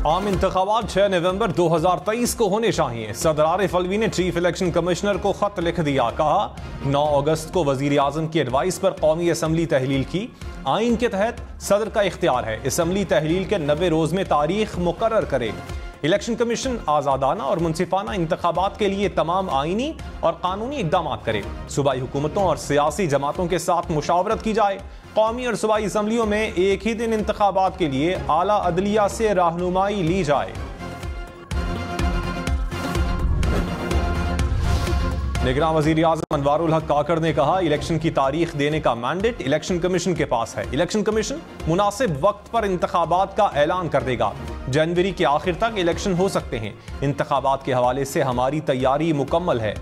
आम इंतखाबात 6 नवंबर 2023 को होने चाहिए। सदर आरिफ अलवी ने चीफ इलेक्शन कमिश्नर को खत लिख दिया। कहा 9 अगस्त को वजीर आजम की एडवाइस पर कौमी असम्बली तहलील की। आइन के तहत सदर का इख्तियार है असम्बली तहलील के 90 रोज में तारीख मुकर्रर करे। इलेक्शन कमीशन आज़ादाना और मुनसिफाना इंतखाबात के लिए तमाम आइनी और कानूनी इकदाम करे। सूबाई हुकूमतों और सियासी जमातों के साथ मुशावरत की जाए। कौमी और सूबाई असम्बलियों में एक ही दिन इंतखाबात के लिए आला अदलिया से रहनुमाई ली जाए। निगरान वजीर आजम अनवारुल हक काकड़ ने कहा इलेक्शन की तारीख देने का मैंडेट इलेक्शन कमीशन के पास है। इलेक्शन कमीशन मुनासिब वक्त पर इंतखाबात का ऐलान कर देगा। जनवरी के आखिर तक इलेक्शन हो सकते हैं। इंतखाबात के हवाले से हमारी तैयारी मुकम्मल है।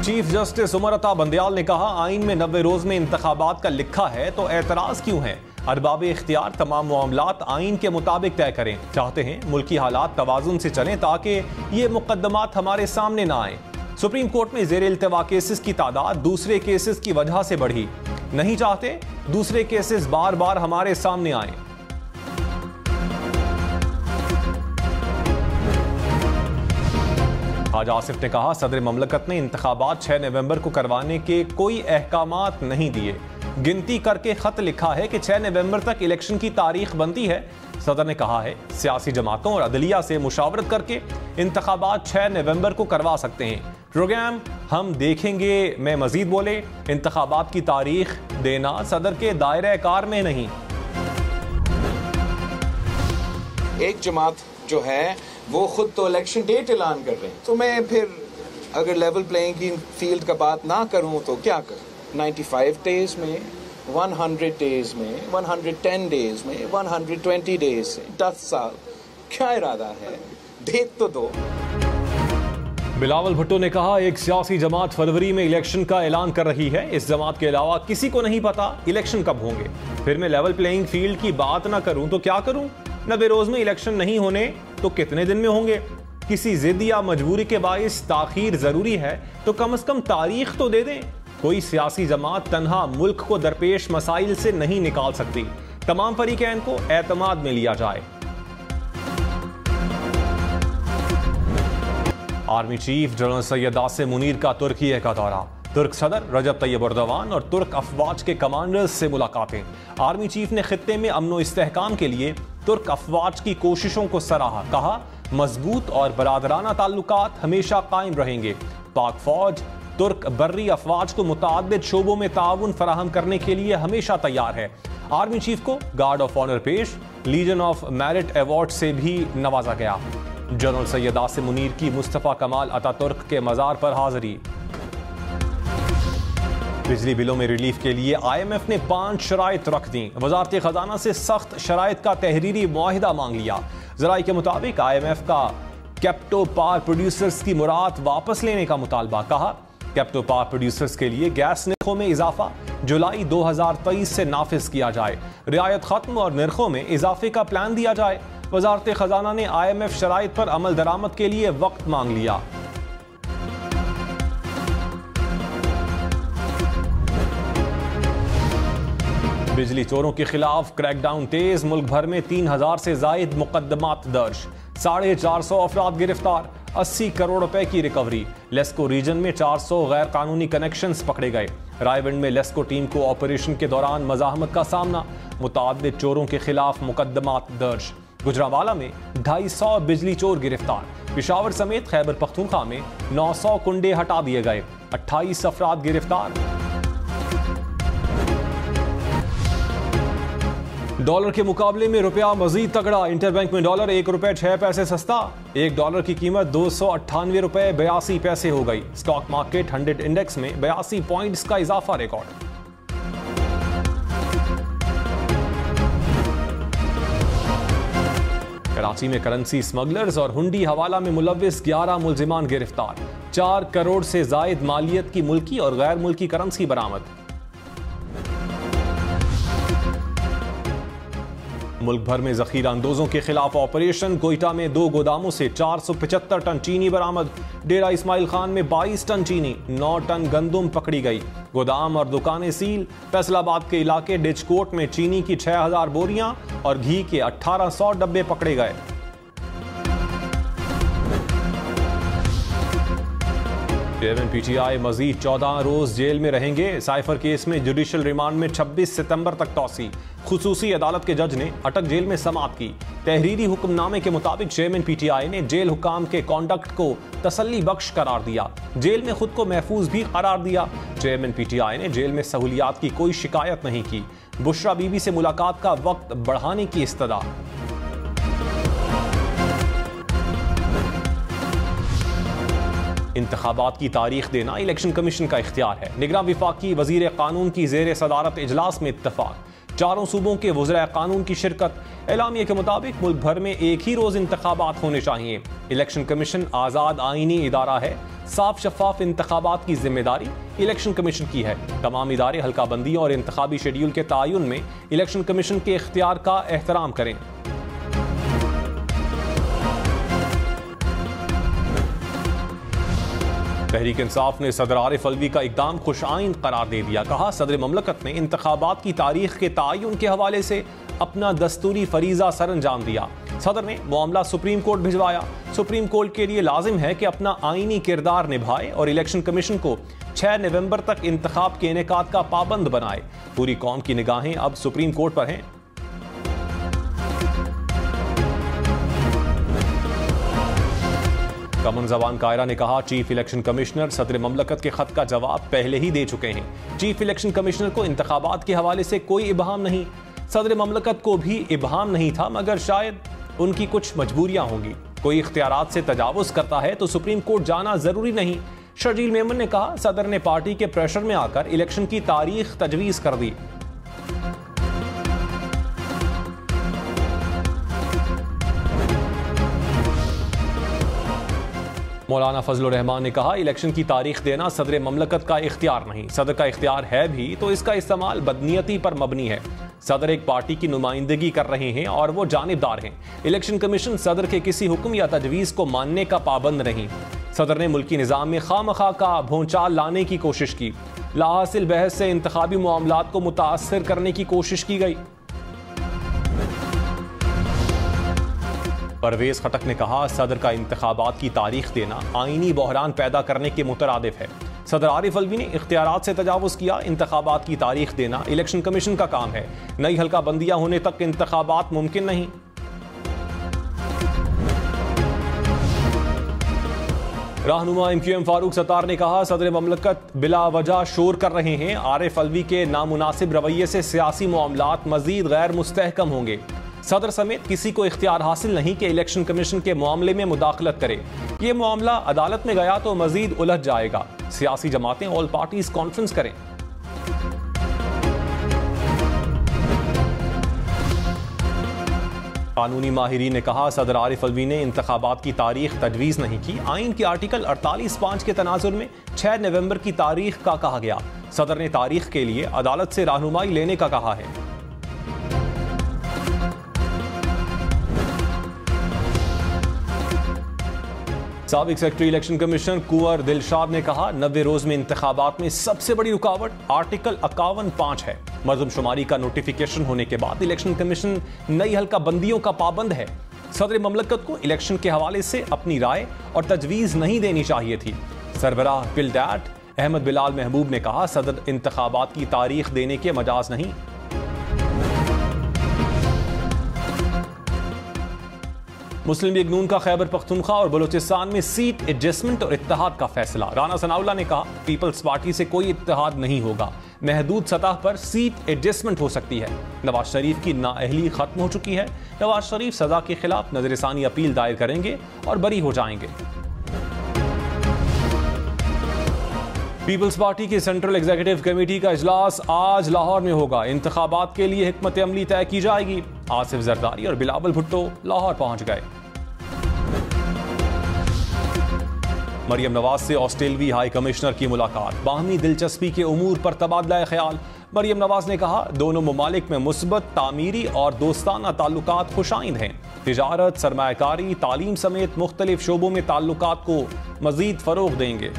चीफ जस्टिस उमर अता बंदयाल ने कहा आइन में 90 रोज में इंतखाबात का लिखा है तो एतराज क्यों है। अरबाब इख्तियार तमाम मामलात आइन के मुताबिक तय करें। चाहते हैं मुल्की हालात तवाजुन से चलें ताकि ये मुकदमात हमारे सामने ना आए। सुप्रीम कोर्ट में जेर इल्तवा केसेस की तादाद दूसरे केसेस की वजह से बढ़ी। नहीं चाहते दूसरे केसेस बार बार हमारे सामने आए। आज आसिफ ने कहा सदर ममलकत ने इंतखाबात 6 नवंबर को करवाने के कोई अहकामात नहीं दिए। गिनती करके खत लिखा है कि 6 नवंबर तक इलेक्शन की तारीख बनती है। सदर ने कहा है सियासी जमातों और अदलिया से मुशावरत करके इंतखाबात 6 नवंबर को करवा सकते हैं। प्रोग्राम हम देखेंगे में मजीद बोले इंतखाबात की तारीख देना सदर के दायरे कार में नहीं। एक जमात जो है वो खुद तो इलेक्शन डेट ऐलान कर रहे हैं, तो मैं फिर अगर लेवल प्लेइंग फील्ड का बात ना करूं तो क्या करूं। 95 डेज में, 100 डेज में, 110 डेज में, 120 डेज से 10 साल क्या इरादा है, डेट तो दो। बिलावल भुट्टो ने कहा एक सियासी जमात फरवरी में इलेक्शन का ऐलान कर रही है। इस जमात के अलावा किसी को नहीं पता इलेक्शन कब होंगे। फिर मैं लेवल प्लेइंग फील्ड की बात ना करूं तो क्या करूं। 90 रोज में इलेक्शन नहीं होने तो कितने दिन में होंगे। किसी जिद या मजबूरी के बाइस ताखीर जरूरी है तो कम से कम तारीख तो दे दें। कोई सियासी जमात तन्हा मुल्क को दरपेश मसाइल से नहीं निकाल सकती। तमाम फरीकैन को एतमाद में लिया जाए। Army chief general Syed Asim Munir का तुर्की का दौरा। तुर्क सदर रजब तैयब एर्दोगान और तुर्क अफवाज के कमांडर्स से मुलाकातें। आर्मी चीफ ने खित्ते में अमन व इस्तेहकाम के लिए तुर्क अफवाज की कोशिशों को सराहा। कहा मजबूत और बरादराना ताल्लुकात हमेशा कायम रहेंगे। पाक फौज तुर्क बर्री अफवाज को मुताअद्दिद शोबों में ताउन फराहम करने के लिए हमेशा तैयार है। आर्मी चीफ को गार्ड ऑफ ऑनर पेश, लीजन ऑफ मेरिट अवार्ड से भी नवाजा गया। जनरल सैयद आसिम मुनीर की मुस्तफा कमाल अतातुर्क के मज़ार पर हाजिरी। बिजली बिलों में रिलीफ के लिए IMF ने 5 शराइत रख दी। वजारत खजाना से सख्त शराइत का तहरीरी मुआहिदा मांग लिया। जराये के मुताबिक IMF का कैप्टो पावर प्रोड्यूसर्स की मुराद वापस लेने का मुतालबा। कहा कैप्टो पावर प्रोड्यूसर्स के लिए गैस निर्खों में इजाफा जुलाई 2023 से नाफिज किया जाए। रियायत खत्म और निर्खों में इजाफे का प्लान दिया जाए। वजारत खजाना ने IMF शराइत पर अमल दरामद के लिए वक्त मांग लिया। बिजली चोरों के खिलाफ क्रैकडाउन तेज। मुल्क भर में 3000 से जायद मुकदमात दर्ज। 450 अफराद गिरफ्तार। 80 करोड़ रुपए की रिकवरी। लेस्को रीजन में 400 गैर कानूनी कनेक्शंस पकड़े गए। रायविंड में लेस्को टीम को ऑपरेशन के दौरान मजाहमत का सामना। मुताअद्दिद चोरों के खिलाफ मुकदमात दर्ज। गुजरांवाला में 250 बिजली चोर गिरफ्तार। पेशावर समेत खैबर पख्तूनख्वा में 900 कुंडे हटा दिए गए। 28 अफराद गिरफ्तार। डॉलर के मुकाबले में रुपया मजीद तगड़ा। इंटरबैंक में डॉलर 1 रुपए 6 पैसे सस्ता। 1 डॉलर की कीमत 298 रुपए 82 पैसे हो गई। स्टॉक मार्केट 100 इंडेक्स में 82 पॉइंट्स का इजाफा रिकॉर्ड। कराची में करेंसी स्मगलर्स और हुंडी हवाला में मुलविस 11 मुलजिमान गिरफ्तार। 4 करोड़ से जायद मालियत की मुल्की और गैर मुल्की करेंसी बरामद। मुल्क भर में जखीरा अंदोजों के खिलाफ ऑपरेशन। कोयटा में 2 गोदामों से 475 टन चीनी बरामद। डेरा इस्माइल खान में 22 टन चीनी, 9 टन गंदुम पकड़ी गई। गोदाम और दुकानें सील। फैसलाबाद के इलाके डिचकोट में चीनी की 6000 बोरियां और घी के 1800 डब्बे पकड़े गए। चेयरमैन पीटीआई मजीद 14 रोज जेल में रहेंगे। साइफर केस में जुडिशल रिमांड में 26 सितंबर तक तौसी। खुसूसी अदालत के जज ने अटक जेल में समाअत की। तहरीरी हुक्मनामे के मुताबिक चेयरमैन पीटीआई ने जेल हुकाम के कॉन्डक्ट को तसल्ली बख्श करार दिया। जेल में खुद को महफूज भी करार दिया। चेयरमैन पीटीआई ने जेल में सहूलियात की कोई शिकायत नहीं की। बुशरा बीबी से मुलाकात का वक्त बढ़ाने की इस्तदा। इंतखाबात की तारीख देना इलेक्शन कमीशन का इख्तियार है। निगरान विफाकी वजीर कानून की जेर सदारत इजलास में इत्तफाक। चारों सूबों के वज़राए कानून की शिरकत। एलामिया के मुताबिक मुल्क भर में एक ही रोज इंतखाबात होने चाहिए। इलेक्शन कमीशन आज़ाद आईनी इदारा है। साफ शफाफ इंतखाबात की जिम्मेदारी इलेक्शन कमीशन की है। तमाम इदारे हल्का बंदी और इंतखाबी शेड्यूल के तयन में इलेक्शन कमीशन के इख्तियार का एहतराम करें। तहरीक इंसाफ ने सदर आरिफ अलवी का इकदाम खुशआइन करार दे दिया। कहा, सदर ममलकत ने इंतखाबात की तारीख के तयन के हवाले से अपना दस्तूरी फरीजा सर अंजाम दिया। सदर ने मामला सुप्रीम कोर्ट भिजवाया। सुप्रीम कोर्ट के लिए लाजिम है कि अपना आईनी किरदार निभाए और इलेक्शन कमीशन को 6 नवंबर तक इंतखाब के इनेकाद का पाबंद बनाए। पूरी कौम की निगाहें अब सुप्रीम कोर्ट पर हैं। कमन जबान कायरा ने कहा, चीफ इलेक्शन कमिश्नर सदर ममलकत के खत का जवाब पहले ही दे चुके हैं। चीफ इलेक्शन कमिश्नर को इंतखाबात के हवाले से कोई इबहाम नहीं। सदर ममलकत को भी इबहाम नहीं था, मगर शायद उनकी कुछ मजबूरियां होंगी। कोई इख्तियारात से तजावुज करता है तो सुप्रीम कोर्ट जाना जरूरी नहीं। शर्जील मेमन ने कहा, सदर ने पार्टी के प्रेशर में आकर इलेक्शन की तारीख तजवीज कर दी। मौलाना फजलुर रहमान ने कहा, इलेक्शन की तारीख देना सदर ममलकत का इख्तियार नहीं। सदर का इख्तियार है भी तो इसका इस्तेमाल बदनीयती पर मबनी है। सदर एक पार्टी की नुमाइंदगी कर रहे हैं और वो जानिबदार हैं। इलेक्शन कमीशन सदर के किसी हुक्म या तजवीज़ को मानने का पाबंद नहीं। सदर ने मुल्की निज़ाम में खामखा का भोंचाल लाने की कोशिश की। लाहासिल बहस से इंतखाबी मामलात को मुतासर करने की कोशिश की गई। परवेज खटक ने कहा, सदर का इंतखाबात की तारीख देना आईनी बहरान पैदा करने के मुतरादिफ है। सदर आरिफ अलवी ने इख्तियारात से तजावुज किया। इंतखाबात की तारीख देना इलेक्शन कमीशन का काम है। नई हल्का बंदियां होने तक इंतखाबात मुमकिन नहीं। रहनुमा MQM फारूक सत्तार ने कहा, सदर ममलकत बिला वजह शोर कर रहे हैं। आरिफ अलवी के नामुनासिब रवैये से सियासी मामलात मजीद गैर मुस्तहकम होंगे। सदर समेत किसी को इख्तियार हासिल नहीं कि इलेक्शन कमीशन के मामले में मुदाखलत करे। ये मामला अदालत में गया तो मजीद उलझ जाएगा। सियासी जमातें ऑल पार्टीज कॉन्फ्रेंस करें। कानूनी माहिरीन ने कहा, सदर आरिफ अलवी ने इंतखाबात की तारीख तजवीज़ नहीं की। आइन के आर्टिकल 48(5) के तनाजुर में 6 नवंबर की तारीख का कहा गया। सदर ने तारीख के लिए अदालत से रहनुमाई लेने का कहा है। साबिक सेक्रेटरी इलेक्शन कमीशनर कुंवर दिलशाद ने कहा, 90 रोज में इंतखाबात में सबसे बड़ी रुकावट आर्टिकल 51(5) है। मर्दमशुमारी का नोटिफिकेशन होने के बाद इलेक्शन कमीशन नई हल्का बंदियों का पाबंद है। सदर ममलकत को इलेक्शन के हवाले से अपनी राय और तजवीज नहीं देनी चाहिए थी। सरबराह पिलडैट अहमद बिलाल महबूब ने कहा, सदर इंतखाबात की तारीख देने के मजाज नहीं। मुस्लिम लीग नून का खैबर पख्तूनख्वा और बलूचिस्तान में सीट एडजस्टमेंट और इत्तेहाद का फैसला। राना सनाउल्लाह ने कहा, पीपल्स पार्टी से कोई इत्तेहाद नहीं होगा। महदूद सतह पर सीट एडजस्टमेंट हो सकती है। नवाज शरीफ की नाअहली खत्म हो चुकी है। नवाज शरीफ सजा के खिलाफ नजरसानी अपील दायर करेंगे और बरी हो जाएंगे। पीपल्स पार्टी की सेंट्रल एग्जीक्यूटिव कमेटी का इजलास आज लाहौर में होगा। इंतखाबात के लिए हिकमत अमली तय की जाएगी। आसिफ जरदारी और बिलावल भुट्टो लाहौर पहुंच गए। मरियम नवाज से ऑस्ट्रेलवी हाई कमिश्नर की मुलाकात, बाहमी दिलचस्पी के उमूर पर तबादला ख्याल। मरियम नवाज ने कहा दोनों ममालिक में मुस्बत तामीरी और दोस्ताना ताल्लुकात खुशाइंद हैं। तिजारत, सरमायाकारी, तालीम समेत मुख्तलिफ शोबों में ताल्लुकात को मजीद फरोग देंगे।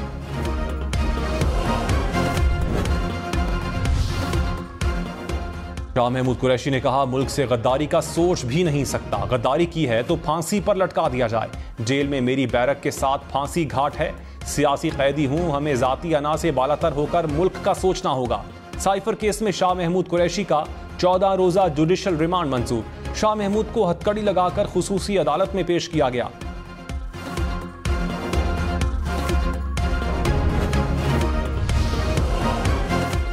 शाह महमूद कुरैशी ने कहा मुल्क से गद्दारी का सोच भी नहीं सकता, गद्दारी की है तो फांसी पर लटका दिया जाए। जेल में मेरी बैरक के साथ फांसी घाट है, सियासी कैदी हूं, हमें जाती अना से बालातर होकर मुल्क का सोचना होगा। साइफर केस में शाह महमूद कुरैशी का 14 रोजा जुडिशल रिमांड मंजूर, शाह महमूद को हथकड़ी लगाकर खुसूसी अदालत में पेश किया गया।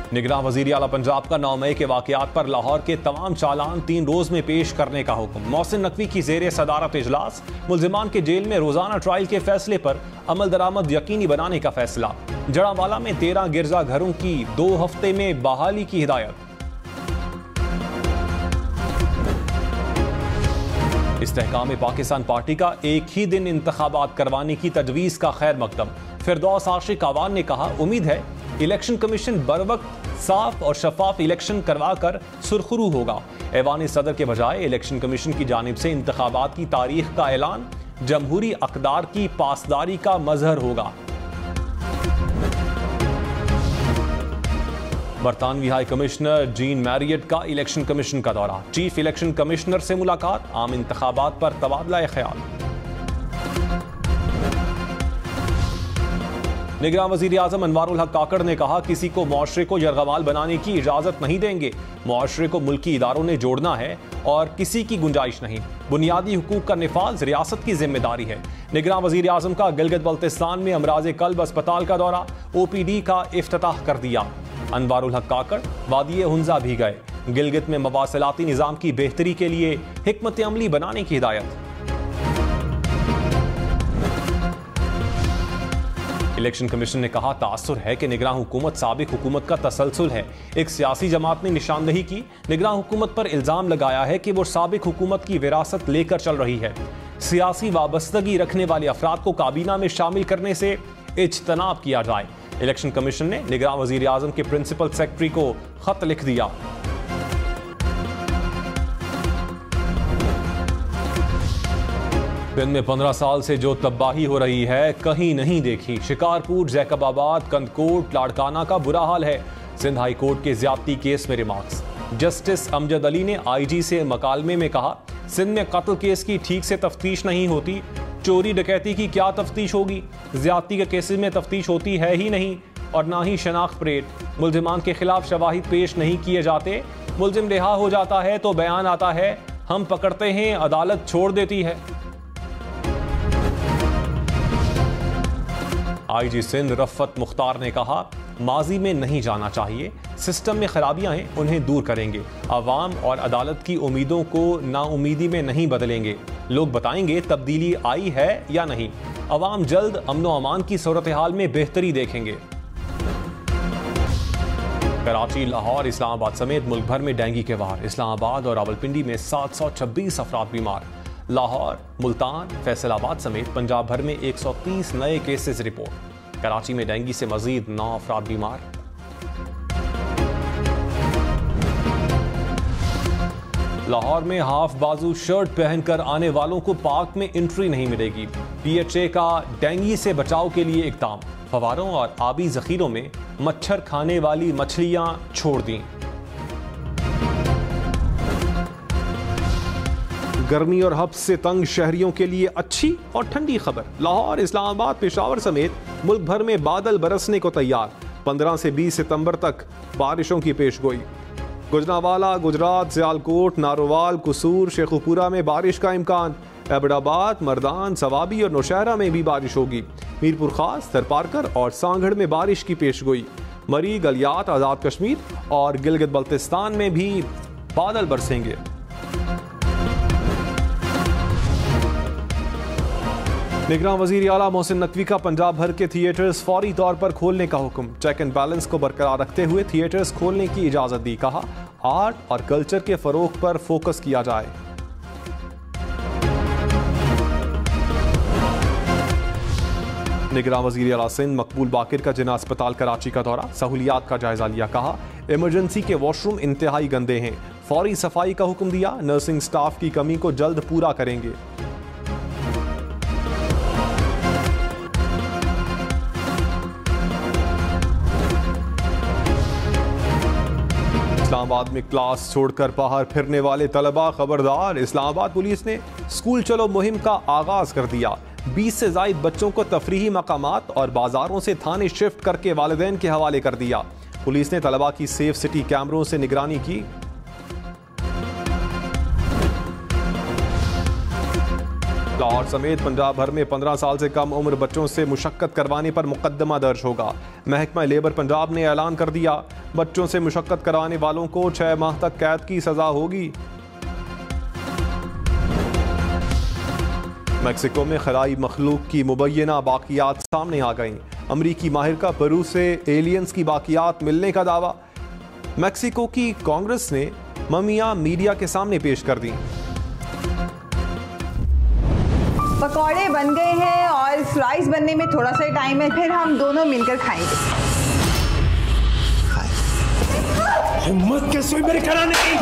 निगरान वजीर आला पंजाब का 9 मई के वाकयात पर लाहौर के तमाम चालान 3 रोज में पेश करने का हुक्म। मोहसिन नकवी की जेर सदारत इजलास, मुल्जिमान के जेल में रोजाना ट्रायल के फैसले पर अमल दरामद यकीनी बनाने का फैसला। जड़ावाला में 13 गिरजा घरों की 2 हफ्ते में बहाली की हिदायत। इस्तेहकाम पाकिस्तान पार्टी का एक ही दिन इंतखाबात करवाने की तजवीज़ का खैर मकदम। फिरदौस आशिक आवान ने कहा उम्मीद है इलेक्शन कमीशन बरवक्त साफ और शफाफ इलेक्शन करवा कर सुरखरू होगा। ऐवान सदर के बजाय इलेक्शन कमीशन की जानिब से इंतखाबात की तारीख का ऐलान जमहूरी अक़दार की पासदारी का मजहर होगा। बरतानवी हाई कमिश्नर जीन मैरियट का इलेक्शन कमीशन का दौरा, चीफ इलेक्शन कमिश्नर से मुलाकात, आम इंतखाबात पर तबादला ख्याल। निगरान वजीर आजम अनवारुल हक काकड़ ने कहा किसी को मुआशरे को यरगमाल बनाने की इजाजत नहीं देंगे। मुआशरे को मुल्की इदारों ने जोड़ना है और किसी की गुंजाइश नहीं। बुनियादी हुकूक का निफाज रियासत की जिम्मेदारी है। निगरान वजीर आजम का गिलगित बल्तिस्तान में अमराज कल्ब अस्पताल का दौरा, OPD का इफ्तिताह कर दिया। अनवारुल हक काकड़ वादी हुंजा भी गए। गिलगित में मवासलाती निज़ाम की बेहतरी के लिए हिकमत अमली बनाने की हिदायत। इलेक्शन कमीशन ने कहा तासुर है कि निगरान हुकूमत साबिक हुकूमत का तसलसल है। एक सियासी जमात ने निशानदही की, निगरान हुकूमत पर इल्जाम लगाया है कि वो साबिक हुकूमत की विरासत लेकर चल रही है। सियासी वाबस्तगी रखने वाले अफराद को काबीना में शामिल करने से इज्तनाब किया जाए। इलेक्शन कमीशन ने निगरान वजीर आजम के प्रिंसिपल सेक्रेटरी को खत लिख दिया। दिन में 15 साल से जो तबाही हो रही है कहीं नहीं देखी। शिकारपुर, जैकबाबाद, कंदकोट, लाड़काना का बुरा हाल है। सिंध हाई कोर्ट के ज्यादती केस में रिमार्क्स। जस्टिस अमजद अली ने IG से मकालमे में कहा सिंध में कत्ल केस की ठीक से तफ्तीश नहीं होती, चोरी डकैती की क्या तफ्तीश होगी, ज्यादती के केसेस में तफ्तीश होती है ही नहीं और ना ही शनाख्त परेड। मुल्जिमान के खिलाफ शवाहिद पेश नहीं किए जाते, मुल्जिम रिहा हो जाता है तो बयान आता है हम पकड़ते हैं, अदालत छोड़ देती है। IG सिंध रफ़त मुख्तार ने कहा माजी में नहीं जाना चाहिए, सिस्टम में खराबियां हैं, उन्हें दूर करेंगे। अवाम और अदालत की उम्मीदों को नाउमीदी में नहीं बदलेंगे। लोग बताएंगे तब्दीली आई है या नहीं। अवाम जल्द अमन व अमान की सूरत हाल में बेहतरी देखेंगे। कराची, लाहौर, इस्लामाबाद समेत मुल्क भर में डेंगू के वार। इस्लामाबाद और रावलपिंडी में 726 अफराद बीमार। लाहौर, मुल्तान, फैसलाबाद समेत पंजाब भर में 130 नए केसेस रिपोर्ट। कराची में डेंगू से मजीद 9 अफराद बीमार। लाहौर में हाफ बाजू शर्ट पहनकर आने वालों को पार्क में एंट्री नहीं मिलेगी। PHA का डेंगू से बचाव के लिए इक़दाम। फवारों और आबी जखीरों में मच्छर खाने वाली मछलियां छोड़ दी। गर्मी और हब्स से तंग शहरियों के लिए अच्छी और ठंडी खबर। लाहौर, इस्लामाबाद, पेशावर समेत मुल्क भर में बादल बरसने को तैयार। 15 से 20 सितंबर तक बारिशों की पेशगोई। गुजरांवाला, गुजरात, सियालकोट, नारोवाल, कुसूर, शेखुपुरा में बारिश का इम्कान। एबटाबाद, मर्दान, सवाबी और नौशहरा में भी बारिश होगी। मीरपुर खास, थरपारकर और सांगढ़ में बारिश की पेशगोई। मरी, गलियात, आज़ाद कश्मीर और गिलगित बल्तिस्तान में भी बादल बरसेंगे। निगरान वजीर आला मोहसिन नकवी का पंजाब भर के थिएटर्स फौरी तौर पर खोलने का हुक्म। चेक एंड बैलेंस को बरकरार रखते हुए थिएटर्स खोलने की इजाजत दी। कहा आर्ट और कल्चर के फरोग पर फोकस किया जाए। निगरान वज़ीर आला सिंध मकबूल बाकिर का जिना अस्पताल कराची का दौरा, सहूलियात का जायजा लिया। कहा इमरजेंसी के वॉशरूम इंतहाई गंदे हैं, फौरी सफाई का हुक्म दिया। नर्सिंग स्टाफ की कमी को जल्द पूरा करेंगे। इस्लामाबाद में क्लास छोड़कर बाहर फिरने वाले तलबा खबरदार। इस्लामाबाद पुलिस ने स्कूल चलो मुहिम का आगाज कर दिया। 20 से ज्यादा बच्चों को तफरीही मकामात और बाजारों से थाने शिफ्ट करके वालिदैन के हवाले कर दिया। पुलिस ने तलबा की सेफ सिटी कैमरों से निगरानी की। लाहौर समेत पंजाब भर में 15 साल से कम उम्र बच्चों से मुशक्कत करवाने पर मुकदमा दर्ज होगा। महकमा लेबर पंजाब ने ऐलान कर दिया, बच्चों से मुशक्कत कराने वालों को 6 माह तक कैद की सजा होगी। मैक्सिको में खलाई मखलूक की मुबैना बाकियात सामने आ गईं। अमरीकी माहिर का पेरू से एलियंस की बाकियात मिलने का दावा। मैक्सिको की कांग्रेस ने ममियां मीडिया के सामने पेश कर दी। पकौड़े बन गए हैं और फ्राइज बनने में थोड़ा सा टाइम है, फिर हम दोनों मिलकर खाएंगे। हिम्मत कैसे हुई मेरे कराने की?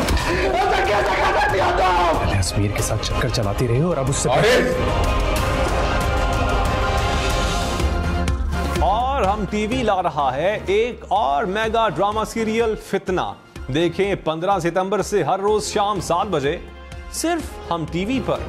पहले अजमेर के साथ चक्कर चलाती रही और अब उससे और हम टीवी ला रहा है एक और मेगा ड्रामा सीरियल फितना। देखें 15 सितंबर से हर रोज शाम 7 बजे सिर्फ हम टीवी पर।